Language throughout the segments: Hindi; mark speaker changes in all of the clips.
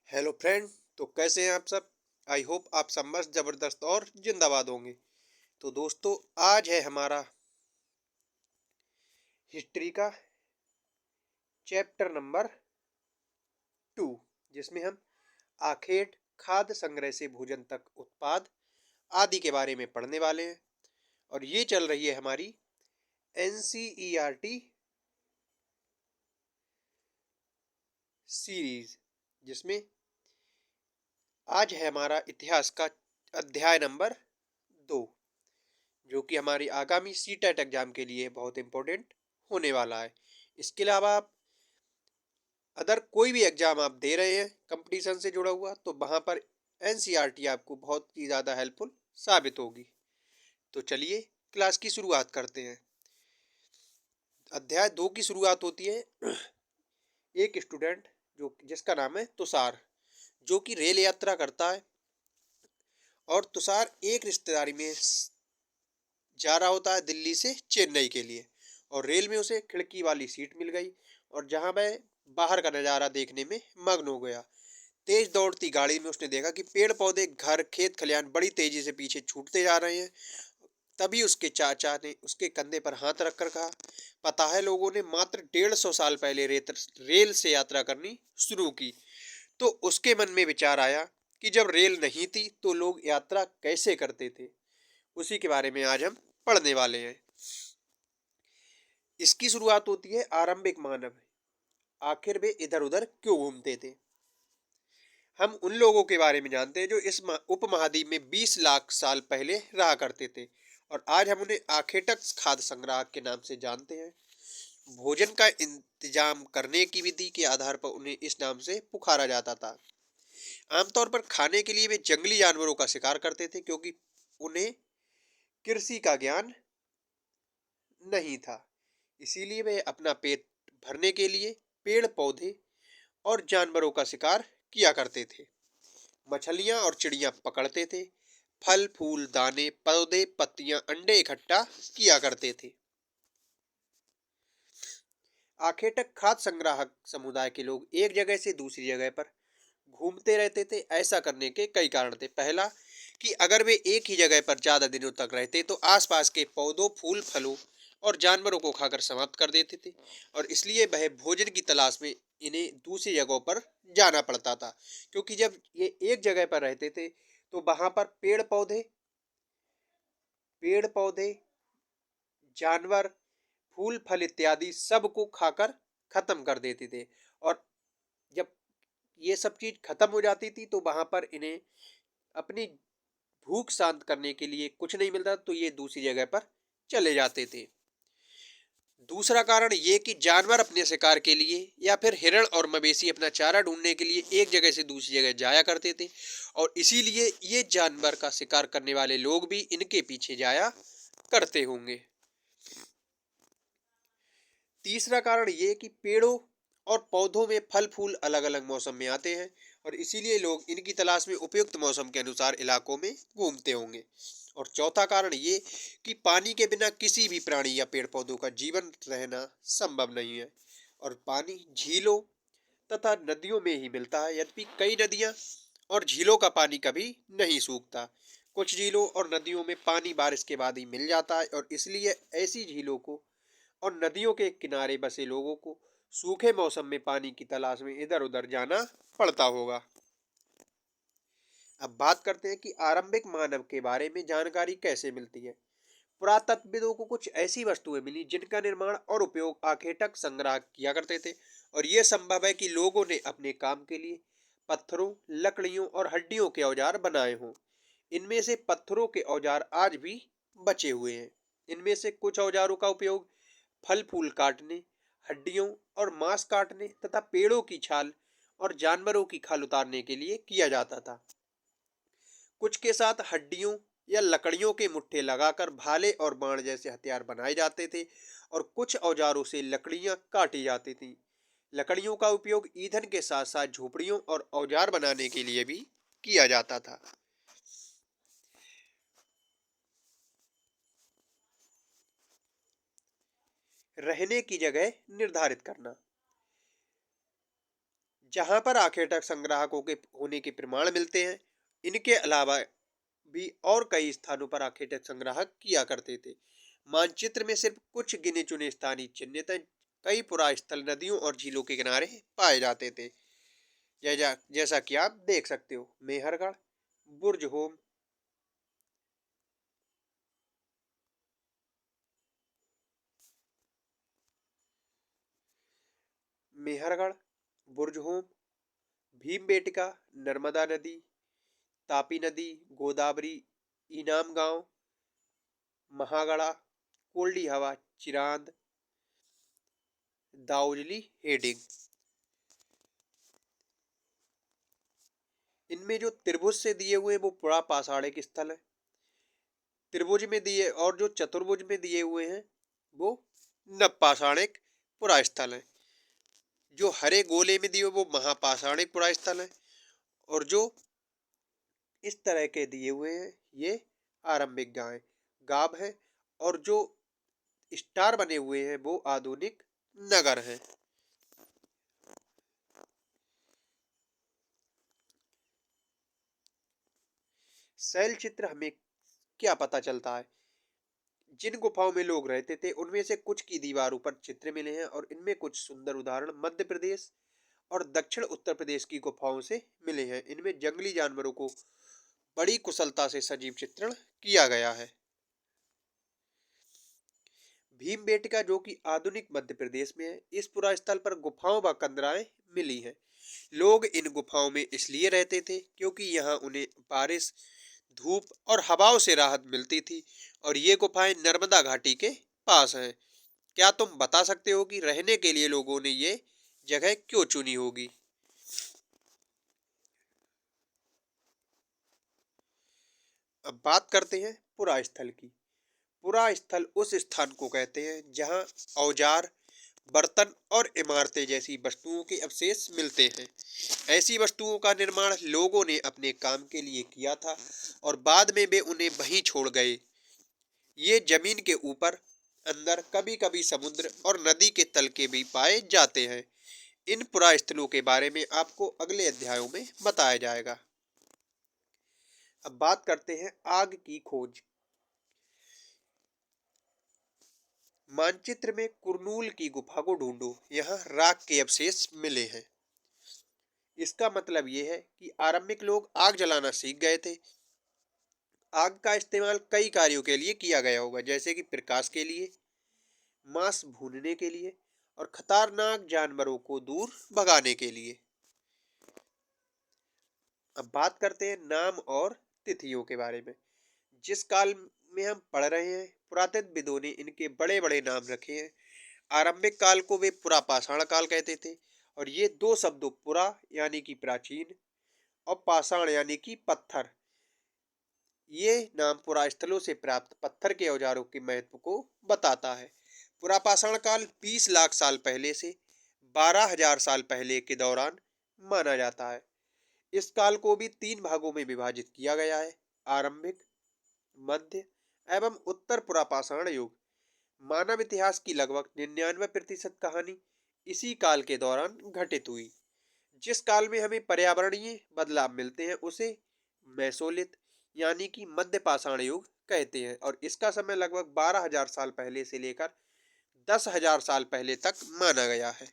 Speaker 1: Hello friend. तो कैसे हैं आप सब। आई होप आप सब मस्त ज़बरदस्त और जिंदाबाद होंगे। तो दोस्तों, आज है हमारा हिस्ट्री का चैप्टर नंबर 2, जिसमें हम आखेट खाद्य संग्रह से भोजन तक उत्पाद आदि के बारे में पढ़ने वाले हैं। और ये चल रही है हमारी एनसीईआरटी सीरीज, जिसमें आज है हमारा इतिहास का अध्याय नंबर 2, जो कि हमारी आगामी सीटेट एग्जाम के लिए बहुत इंपॉर्टेंट होने वाला है। इसके अलावा आप अदर कोई भी एग्जाम आप दे रहे हैं कंपटीशन से जुड़ा हुआ, तो वहां पर एनसीईआरटी आपको बहुत ही ज़्यादा हेल्पफुल साबित होगी। तो चलिए क्लास की शुरुआत करते हैं। अध्याय 2 की शुरुआत होती है एक स्टूडेंट जो जिसका नाम है तुषार, जो कि रेल यात्रा करता है। और तुषार एक रिश्तेदारी में जा रहा होता है दिल्ली से चेन्नई के लिए, और रेल में उसे खिड़की वाली सीट मिल गई। और जहां वह बाहर का नज़ारा देखने में मग्न हो गया। तेज दौड़ती गाड़ी में उसने देखा कि पेड़ पौधे, घर, खेत खलिहान बड़ी तेजी से पीछे छूटते जा रहे हैं। तभी उसके चाचा ने उसके कंधे पर हाथ रखकर कहा, पता है, लोगों ने मात्र 150 साल पहले रेल से यात्रा करनी शुरू की। तो उसके मन में विचार आया कि जब रेल नहीं थी तो लोग यात्रा कैसे करते थे। उसी के बारे में आज हम पढ़ने वाले हैं। इसकी शुरुआत होती है आरंभिक मानव, आखिर वे इधर उधर क्यों घूमते थे। हम उन लोगों के बारे में जानते हैं जो इस उपमहाद्वीप में 20 लाख साल पहले रहा करते थे, और आज हम उन्हें आखेटक खाद्य संग्रह के नाम से जानते हैं। भोजन का इंतजाम करने की विधि के आधार पर उन्हें इस नाम से पुकारा जाता था। आमतौर पर खाने के लिए वे जंगली जानवरों का शिकार करते थे, क्योंकि उन्हें कृषि का ज्ञान नहीं था। इसीलिए वे अपना पेट भरने के लिए पेड़ पौधे और जानवरों का शिकार किया करते थे। मछलियां और चिड़ियां पकड़ते थे। फल फूल, दाने, पौधे, पत्तियां, अंडे इकट्ठा किया करते थे। आखेटक खाद्य संग्राहक समुदाय के लोग एक जगह से दूसरी जगह पर घूमते रहते थे। ऐसा करने के कई कारण थे। पहला, कि अगर वे एक ही जगह पर ज्यादा दिनों तक रहते तो आसपास के पौधों, फूल, फलों और जानवरों को खाकर समाप्त कर देते थे, और इसलिए वह भोजन की तलाश में इन्हें दूसरी जगहों पर जाना पड़ता था। क्योंकि जब ये एक जगह पर रहते थे तो वहां पर पेड़ पौधे, जानवर, फूल फल इत्यादि सबको खाकर खत्म कर देते थे। और जब ये सब चीज खत्म हो जाती थी तो वहां पर इन्हें अपनी भूख शांत करने के लिए कुछ नहीं मिलता, तो ये दूसरी जगह पर चले जाते थे। दूसरा कारण ये कि जानवर अपने शिकार के लिए या फिर हिरण और मवेशी अपना चारा ढूंढने के लिए एक जगह से दूसरी जगह जाया करते थे, और इसीलिए ये जानवर का शिकार करने वाले लोग भी इनके पीछे जाया करते होंगे। तीसरा कारण ये कि पेड़ों और पौधों में फल फूल अलग अलग मौसम में आते हैं, और इसीलिए लोग इनकी तलाश में उपयुक्त मौसम के अनुसार इलाकों में घूमते होंगे। और चौथा कारण ये कि पानी के बिना किसी भी प्राणी या पेड़ पौधों का जीवन रहना संभव नहीं है, और पानी झीलों तथा नदियों में ही मिलता है। यद्यपि कई नदियां और झीलों का पानी कभी नहीं सूखता। कुछ झीलों और नदियों में पानी बारिश के बाद ही मिल जाता है, और इसलिए ऐसी झीलों को और नदियों के किनारे बसे लोगों को सूखे मौसम में पानी की तलाश में इधर उधर जाना पड़ता होगा। अब बात करते हैं कि आरंभिक मानव के बारे में जानकारी कैसे मिलती है। पुरातत्वविदों को कुछ ऐसी वस्तुएं मिली जिनका निर्माण और उपयोग आखेटक संग्रह किया करते थे, और यह संभव है कि लोगों ने अपने काम के लिए पत्थरों, लकड़ियों और हड्डियों के औजार बनाए हों। इनमें से पत्थरों के औजार आज भी बचे हुए हैं। इनमें से कुछ औजारों का उपयोग फल फूल काटने, हड्डियों और मांस काटने तथा पेड़ों की छाल और जानवरों की खाल उतारने के लिए किया जाता था। कुछ के साथ हड्डियों या लकड़ियों के मुट्ठे लगाकर भाले और बाण जैसे हथियार बनाए जाते थे, और कुछ औजारों से लकड़ियां काटी जाती थी। लकड़ियों का उपयोग ईंधन के साथ साथ झोपड़ियों और औजार बनाने के लिए भी किया जाता था। रहने की जगह निर्धारित करना। जहाँ पर आखेटक संग्राहकों के होने के प्रमाण मिलते हैं। इनके अलावा भी और कई स्थानों पर आखेटक संग्राहक किया करते थे। मानचित्र में सिर्फ कुछ गिने चुने स्थानीय चिन्ह थे। कई पुरास्थल नदियों और झीलों के किनारे पाए जाते थे। जैसा कि आप देख सकते हो, मेहरगढ़, बुर्ज होम, मेहरगढ़, बुर्ज होम, भीमबेटका, नर्मदा नदी, तापी नदी, गोदावरी, इनाम गांव, महागढ़ा, कोल्डी हवा, चिरांद, दाउजली, हेडिंग। इनमें जो त्रिभुज से दिए हुए वो पुरा पाषाणिक स्थल है। त्रिभुज में दिए और जो चतुर्भुज में दिए हुए हैं वो नवपाषाणिक पुरा स्थल है। जो हरे गोले में दिए वो महापाषाणिक पुरा स्थल है। और जो इस तरह के दिए हुए हैं ये आरंभिक गांव है। और जो स्टार बने हुए हैं वो आधुनिक नगर हैं। शैल चित्र हमें क्या पता चलता है? जिन गुफाओं में लोग रहते थे उनमें से कुछ की दीवारों पर चित्र मिले हैं और इनमें कुछ सुंदर उदाहरण मध्य प्रदेश और दक्षिण उत्तर प्रदेश की गुफाओं से मिले हैं। इनमें जंगली जानवरों को बड़ी कुशलता से सजीव चित्रण किया गया है। भीमबेटका जो कि आधुनिक मध्य प्रदेश में है, इस पुरा स्थल पर गुफाओं व कंदराएं मिली हैं। लोग इन गुफाओं में इसलिए रहते थे क्योंकि यहाँ उन्हें बारिश, धूप और हवाओं से राहत मिलती थी। और ये गुफाएं नर्मदा घाटी के पास हैं। क्या तुम बता सकते हो कि रहने के लिए लोगों ने ये जगह क्यों चुनी होगी? अब बात करते हैं पुरा स्थल की। पुरा स्थल उस स्थान को कहते हैं जहां औजार, बर्तन और इमारतें जैसी वस्तुओं के अवशेष मिलते हैं। ऐसी वस्तुओं का निर्माण लोगों ने अपने काम के लिए किया था और बाद में वे उन्हें वहीं छोड़ गए। ये जमीन के ऊपर, अंदर, कभी कभी समुद्र और नदी के तल के भी पाए जाते हैं। इन पुरास्थलों के बारे में आपको अगले अध्यायों में बताया जाएगा। अब बात करते हैं आग की खोज। मानचित्र में कुरनूल की गुफा को ढूंढो, यहाँ राख के अवशेष मिले हैं। इसका मतलब ये है कि आरंभिक लोग आग जलाना सीख गए थे। आग का इस्तेमाल कई कार्यों के लिए किया गया होगा, जैसे कि प्रकाश के लिए, मांस भूनने के लिए और खतरनाक जानवरों को दूर भगाने के लिए। अब बात करते हैं नाम और तिथियों के बारे में। जिस काल में हम पढ़ रहे हैं पुरातत्वविदों ने इनके बड़े बड़े नाम रखे हैं। आरंभिक काल को वे पुरा पाषाण काल कहते थे। और ये दो शब्दों पुरा यानी कि प्राचीन और पाषाण यानी कि पत्थर, ये नाम पुरा स्थलों से प्राप्त पत्थर के औजारों के महत्व को बताता है। पुरा पाषाण काल 20 लाख साल पहले से 12,000 साल पहले के दौरान माना जाता है। इस काल को भी 3 भागों में विभाजित किया गया है: आरंभिक, मध्य एवं उत्तर पुरा पाषाण युग। मानव इतिहास की लगभग 99% कहानी इसी काल के दौरान घटित हुई। जिस काल में हमें पर्यावरणीय बदलाव मिलते हैं उसे मेसोलिथ यानी कि मध्य पाषाण युग कहते हैं। और इसका समय लगभग 12,000 साल पहले से लेकर 10,000 साल पहले तक माना गया है।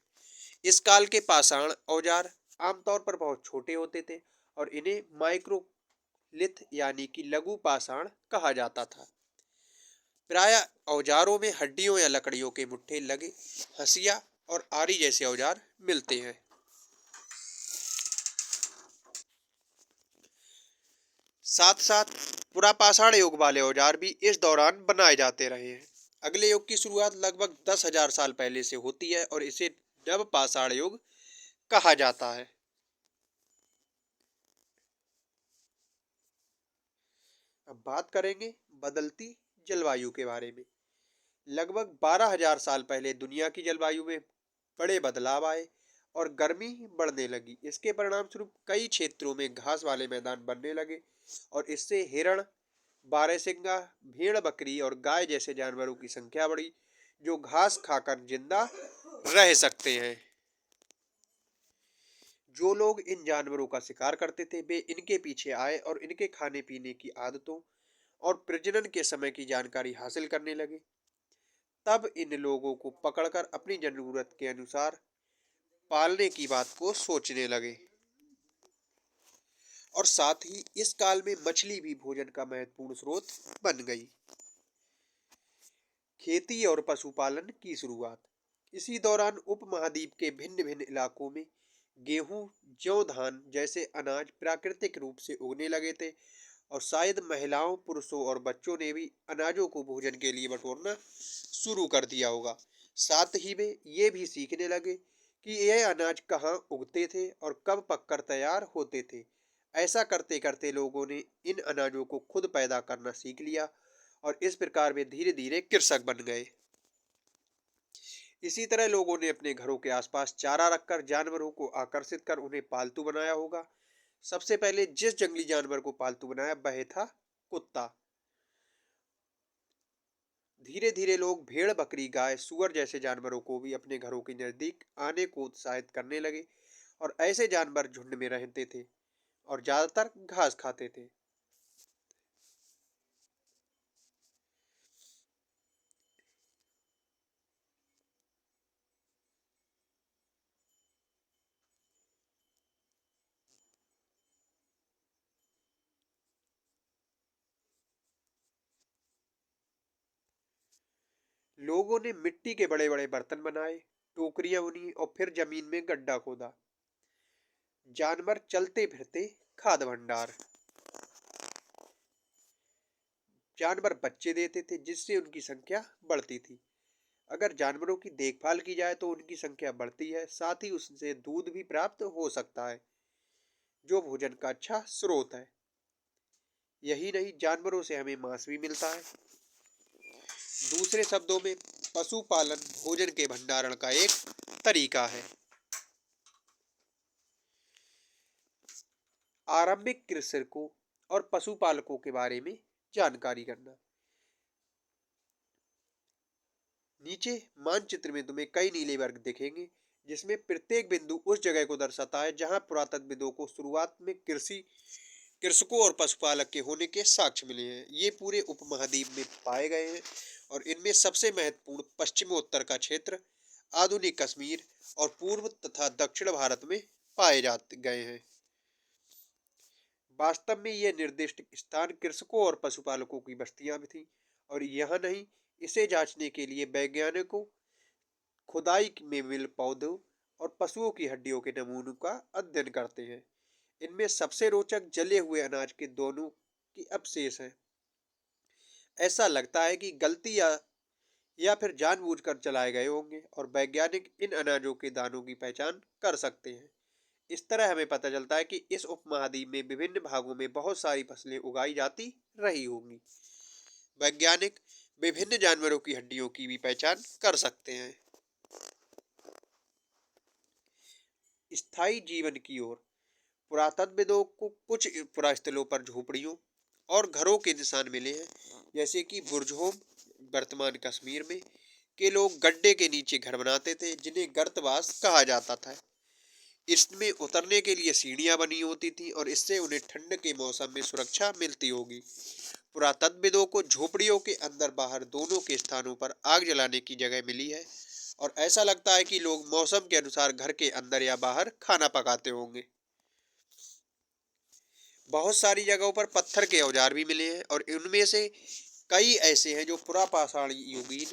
Speaker 1: इस काल के पाषाण औजार आमतौर पर बहुत छोटे होते थे और इन्हें माइक्रोलिथ यानी कि लघु पाषाण कहा जाता था। प्राय औजारों में हड्डियों या लकड़ियों के मुट्ठे लगे हंसिया और आरी जैसे औजार मिलते हैं। साथ साथ पुरापाषाण युग वाले औजार भी इस दौरान बनाए जाते रहे हैं। अगले युग की शुरुआत लगभग 10,000 साल पहले से होती है और इसे नवपाषाण युग कहा जाता है। अब बात करेंगे बदलती जलवायु के बारे में। लगभग 12,000 साल पहले दुनिया की जलवायु में बड़े बदलाव आए और गर्मी बढ़ने लगी। इसके परिणाम स्वरूप कई क्षेत्रों में घास वाले मैदान बनने लगे और इससे हिरण, बारहसिंगा, भेड़, बकरी और गाय जैसे जानवरों की संख्या बढ़ी जो घास खाकर जिंदा रह सकते हैं। जो लोग इन जानवरों का शिकार करते थे वे इनके पीछे आए और इनके खाने पीने की आदतों और प्रजनन के समय की जानकारी हासिल करने लगे। तब इन लोगों को पकड़कर अपनी जरूरत के अनुसार पालने की बात को सोचने लगे। और साथ ही इस काल में मछली भी भोजन का महत्वपूर्ण स्रोत बन गई। खेती और पशुपालन की शुरुआत। इसी दौरान उपमहाद्वीप के भिन्न भिन्न इलाकों में गेहूं, जौ, धान जैसे अनाज प्राकृतिक रूप से उगने लगे थे और शायद महिलाओं, पुरुषों और बच्चों ने भी अनाजों को भोजन के लिए बटोरना शुरू कर दिया होगा। साथ ही वे ये भी सीखने लगे कि यह अनाज कहाँ उगते थे और कब पककर तैयार होते थे। ऐसा करते करते लोगों ने इन अनाजों को खुद पैदा करना सीख लिया और इस प्रकार वे धीरे धीरे कृषक बन गए। इसी तरह लोगों ने अपने घरों के आसपास चारा रखकर जानवरों को आकर्षित कर उन्हें पालतू बनाया होगा। सबसे पहले जिस जंगली जानवर को पालतू बनाया वह था कुत्ता। धीरे धीरे लोग भेड़, बकरी, गाय, सुअर जैसे जानवरों को भी अपने घरों के नजदीक आने को उत्साहित करने लगे और ऐसे जानवर झुंड में रहते थे और ज्यादातर घास खाते थे। लोगों ने मिट्टी के बड़े बड़े बर्तन बनाए, टोकरियां बुनी और फिर जमीन में गड्ढा खोदा। जानवर चलते फिरते खाद्य भंडार। जानवर बच्चे देते थे जिससे उनकी संख्या बढ़ती थी। अगर जानवरों की देखभाल की जाए तो उनकी संख्या बढ़ती है, साथ ही उससे दूध भी प्राप्त हो सकता है जो भोजन का अच्छा स्रोत है। यही नहीं, जानवरों से हमें मांस भी मिलता है। दूसरे शब्दों में पशुपालन भोजन के भंडारण का एक तरीका है। आरंभिक कृषकों और पशुपालकों के बारे में जानकारी करना। नीचे मानचित्र में तुम्हें कई नीले वर्ग दिखेंगे जिसमें प्रत्येक बिंदु उस जगह को दर्शाता है जहां पुरातत्वविदों को शुरुआत में कृषकों और पशुपालक के होने के साक्ष्य मिले हैं। ये पूरे उपमहाद्वीप में पाए गए हैं और इनमें सबसे महत्वपूर्ण पश्चिमोत्तर का क्षेत्र, आधुनिक कश्मीर और पूर्व तथा दक्षिण भारत में पाए जाते गए हैं। वास्तव में ये निर्दिष्ट स्थान कृषकों और पशुपालकों की बस्तियां भी थीं और यह नहीं, इसे जांचने के लिए वैज्ञानिकों खुदाई में मिल पौधों और पशुओं की हड्डियों के नमूनों का अध्ययन करते हैं। इनमें सबसे रोचक जले हुए अनाज के दोनों की अवशेष हैं। ऐसा लगता है कि गलती या फिर जानबूझकर जलाए गए होंगे और वैज्ञानिक इन अनाजों के दानों की पहचान कर सकते हैं। इस तरह हमें पता चलता है कि इस उपमहाद्वीप में विभिन्न भागों में बहुत सारी फसलें उगाई जाती रही होंगी। वैज्ञानिक विभिन्न जानवरों की हड्डियों की भी पहचान कर सकते हैं। स्थायी जीवन की ओर। पुरातत्वविदों को कुछ पुरास्थलों पर झोपड़ियों और घरों के निशान मिले हैं, जैसे कि बुर्जहोम वर्तमान कश्मीर में के लोग गड्ढे के नीचे घर बनाते थे जिन्हें गर्तवास कहा जाता था। इसमें उतरने के लिए सीढ़ियां बनी होती थी और इससे उन्हें ठंड के मौसम में सुरक्षा मिलती होगी। पुरातत्वविदों को झोपड़ियों के अंदर बाहर दोनों के स्थानों पर आग जलाने की जगह मिली है और ऐसा लगता है कि लोग मौसम के अनुसार घर के अंदर या बाहर खाना पकाते होंगे। बहुत सारी जगहों पर पत्थर के औजार भी मिले हैं और इनमें से कई ऐसे हैं जो पुरापाषाण युगीन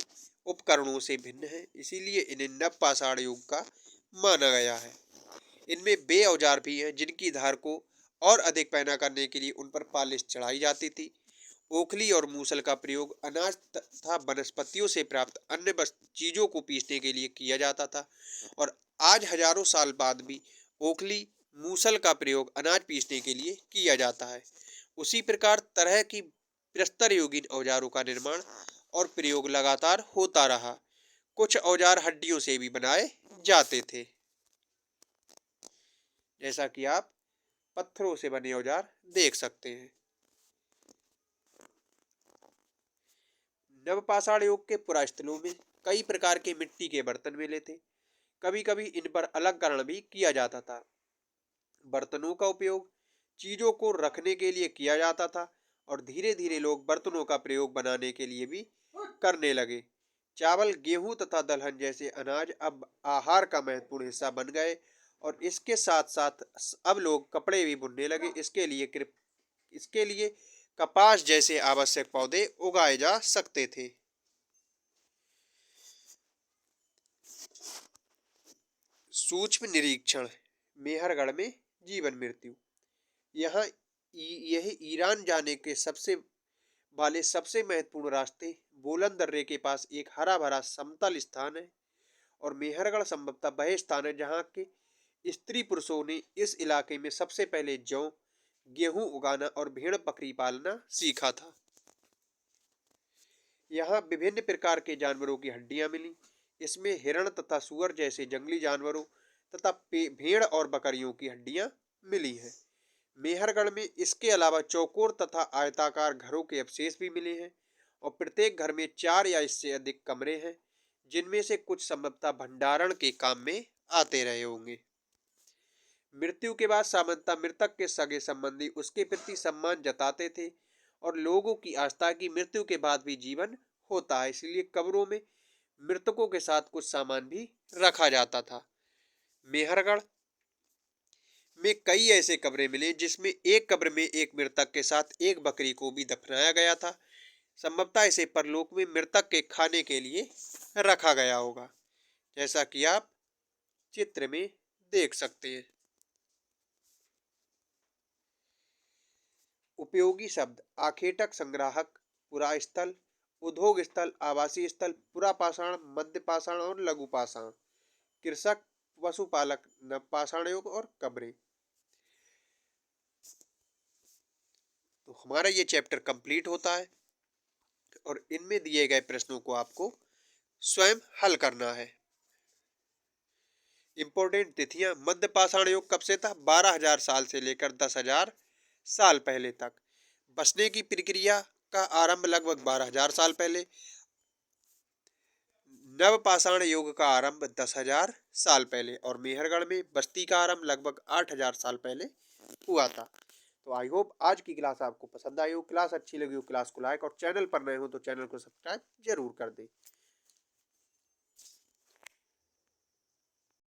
Speaker 1: उपकरणों से भिन्न हैं, इसीलिए इन्हें नवपाषाण युग का माना गया है। इनमें वे औजार भी हैं जिनकी धार को और अधिक पैना करने के लिए उन पर पालिश चढ़ाई जाती थी। ओखली और मूसल का प्रयोग अनाज तथा वनस्पतियों से प्राप्त अन्य चीजों को पीसने के लिए किया जाता था और आज हजारों साल बाद भी ओखली, मूसल का प्रयोग अनाज पीसने के लिए किया जाता है। उसी प्रकार तरह की प्रस्तर युगीन औजारों का निर्माण और प्रयोग लगातार होता रहा। कुछ औजार हड्डियों से भी बनाए जाते थे, जैसा कि आप पत्थरों से बने औजार देख सकते हैं। नवपाषाण युग के पुरास्थलों में कई प्रकार के मिट्टी के बर्तन मिले थे। कभी कभी इन पर अलंकरण भी किया जाता था। बर्तनों का उपयोग चीजों को रखने के लिए किया जाता था और धीरे धीरे लोग बर्तनों का प्रयोग बनाने के लिए भी करने लगे। चावल, गेहूं तथा दलहन जैसे अनाज अब आहार का महत्वपूर्ण हिस्सा बन गए और इसके साथ साथ अब लोग कपड़े भी बुनने लगे। इसके लिए कपास जैसे आवश्यक पौधे उगाए जा सकते थे। सूक्ष्म निरीक्षण, मेहरगढ़ में जीवन मृत्यु। यहाँ यह ईरान जाने के सबसे महत्वपूर्ण रास्ते बोलन दर्रे के पास एक हरा भरा समतल स्थान है और मेहरगढ़ संभवतः वह स्थान है जहाँ के स्त्री पुरुषों ने इस इलाके में सबसे पहले जौ, गेहूं उगाना और भेड़ बकरी पालना सीखा था। यहाँ विभिन्न प्रकार के जानवरों की हड्डियां मिली। इसमें हिरण तथा सुअर जैसे जंगली जानवरों तथा भेड़ और बकरियों की हड्डियां मिली हैं। मेहरगढ़ में इसके अलावा चौकोर तथा आयताकार घरों के अवशेष भी मिले हैं और प्रत्येक घर में 4 या इससे अधिक कमरे हैं, जिनमें से कुछ संभवतः भंडारण के काम में आते रहे होंगे। मृत्यु के बाद सामान्यतः मृतक के सगे संबंधी उसके प्रति सम्मान जताते थे और लोगों की आस्था की मृत्यु के बाद भी जीवन होता है, इसलिए कब्रों में मृतकों के साथ कुछ सामान भी रखा जाता था। मेहरगढ़ में कई ऐसे कब्रें मिले जिसमें एक कब्र में एक मृतक के साथ एक बकरी को भी दफनाया गया था। संभवतः इसे परलोक में मृतक के खाने के लिए रखा गया होगा, जैसा कि आप चित्र में देख सकते हैं। उपयोगी शब्द, आखेटक, संग्राहक, पुरास्थल, उद्योग स्थल, आवासीय स्थल, पुरापाषाण, मध्यपाषाण और लघुपाषाण, कृषक, पशुपालक, नवपाषाण युग और कब्रें। तो हमारा ये चैप्टर कंप्लीट होता है और इनमें दिए गए प्रश्नों को आपको स्वयं हल करना है। इंपॉर्टेंट तिथियां, मध्य पाषाण युग कब से था? 12,000 साल से लेकर 10,000 साल पहले तक। बसने की प्रक्रिया का आरंभ लगभग 12,000 साल पहले। नवपाषाण युग का आरंभ 10,000 साल पहले और मेहरगढ़ में बस्ती का आरंभ लगभग 8,000 साल पहले हुआ था। तो आई होप आज की क्लास आपको पसंद आई हो। क्लास अच्छी लगी हो क्लास को लाइक और चैनल पर नए हो तो चैनल को सब्सक्राइब जरूर कर दें।